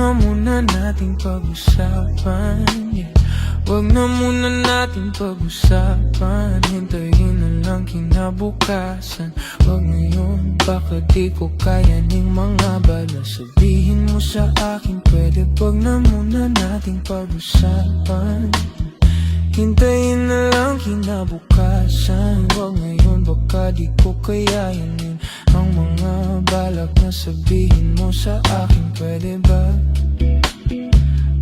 na muna nating pag-usapan, yeah. Wag na muna natin pag-usapan. Hintayin na lang kinabukasan. Wag ngayon, baka di ko kayaning mga bala. Sabihin mo sa akin, pwede wag na muna nating pag-usapan. Hintayin na lang kinabukasan. Wag ngayon, baka di ko kayanin ang mga balak na sabihin mo sa akin, pwede ba?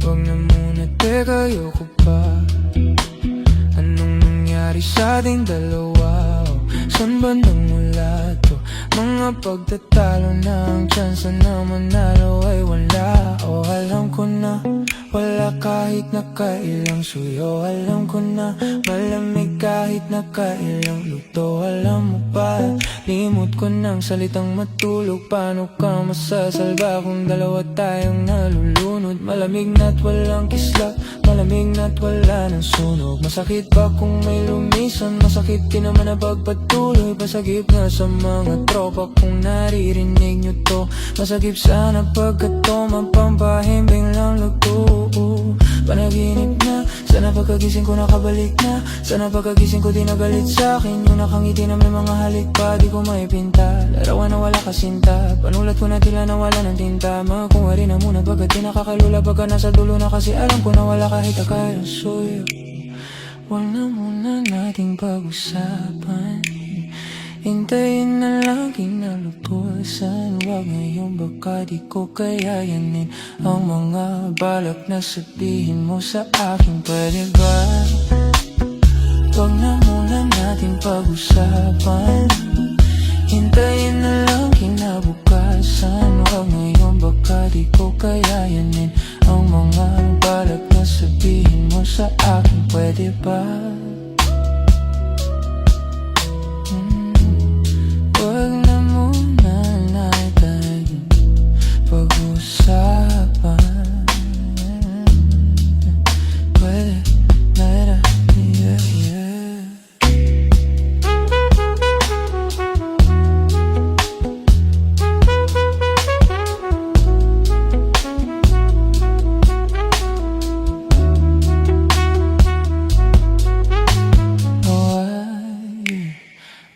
Wag na muna, teka, ayoko pa. Anong nangyari sa ating dalawa? Saan ba nagmula to? Mga pagtatalo na ang tsansa na manalo ay wala. O alam ko na wala kahit nakailang suyo. Alam ko na malamig kahit nakailang luto. Alam mo ba, limot ko ng salitang matulog. Paano ka masasalba kung dalawa tayong nalulunod? Malamig na't walang kislap, malamig na't wala ng sunog. Masakit ba kung may lumisan? Masakit din naman na pagpatuloy. Pasagip nga sa mga tropa kung naririnig nyo to. Masagip sana pagkat to mapampahimbing lang lago. Panaginip na, sana pagkagising ko nakabalik na. Sana pagkagising ko di nagalit sa'kin. Yung nakangiti na may mga halik pa, di ko maipinta. Larawan na wala kasinta, panulat ko na tila na wala ng tinta. Makuha rin na muna bagat di nakakalula. Pagka nasa dulo na kasi alam ko na wala kahit akala suyo. Wag na muna nating pag-usapan. Hintayin na lang kinalupusan. Wag ngayon, baka di ko kayanin ang mga balak na sabihin mo sa akin, pwede ba? Wag na muna natin pag-usapan. Hintayin na lang kinabukasan. Wag ngayon, baka di ko kayanin ang mga balak na sabihin mo sa akin, pwede ba? Wag na muna natin pag-usapan. Pwede, nara, yeah, yeah.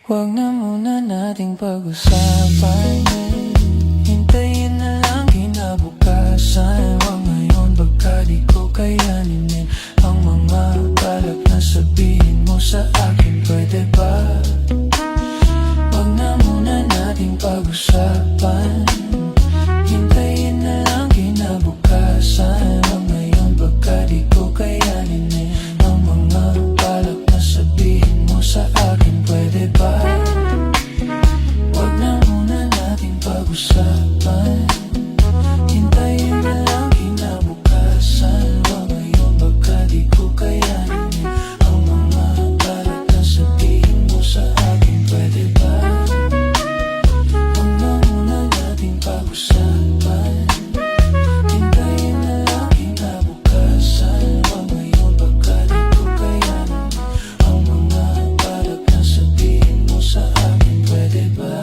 Wag na muna nating pag-usapan. Hintayin na lang kinabukasan. Wag ngayon, baka di ko kayanin ang mga balak na sabihin mo sa akin, pwede ba? Wag na muna nating pag-usapan. Hintayin na lang kinabukasan. Wag ngayon, baka di ko kayanin ang mga balak na sabihin mo sa akin, pwede ba? Wag na muna nating pag-usapan. Hintayin na lang kinabukasan. Wag ngayon, baka di ko kayanin ang mga balak na sabihin mo sa akin, pwede ba? Wag na muna nating pag-usapan. Hintayin na lang kinabukasan. Wag ngayon, baka di ko kayanin ang mga balak na sabihin mo sa akin, pwede ba?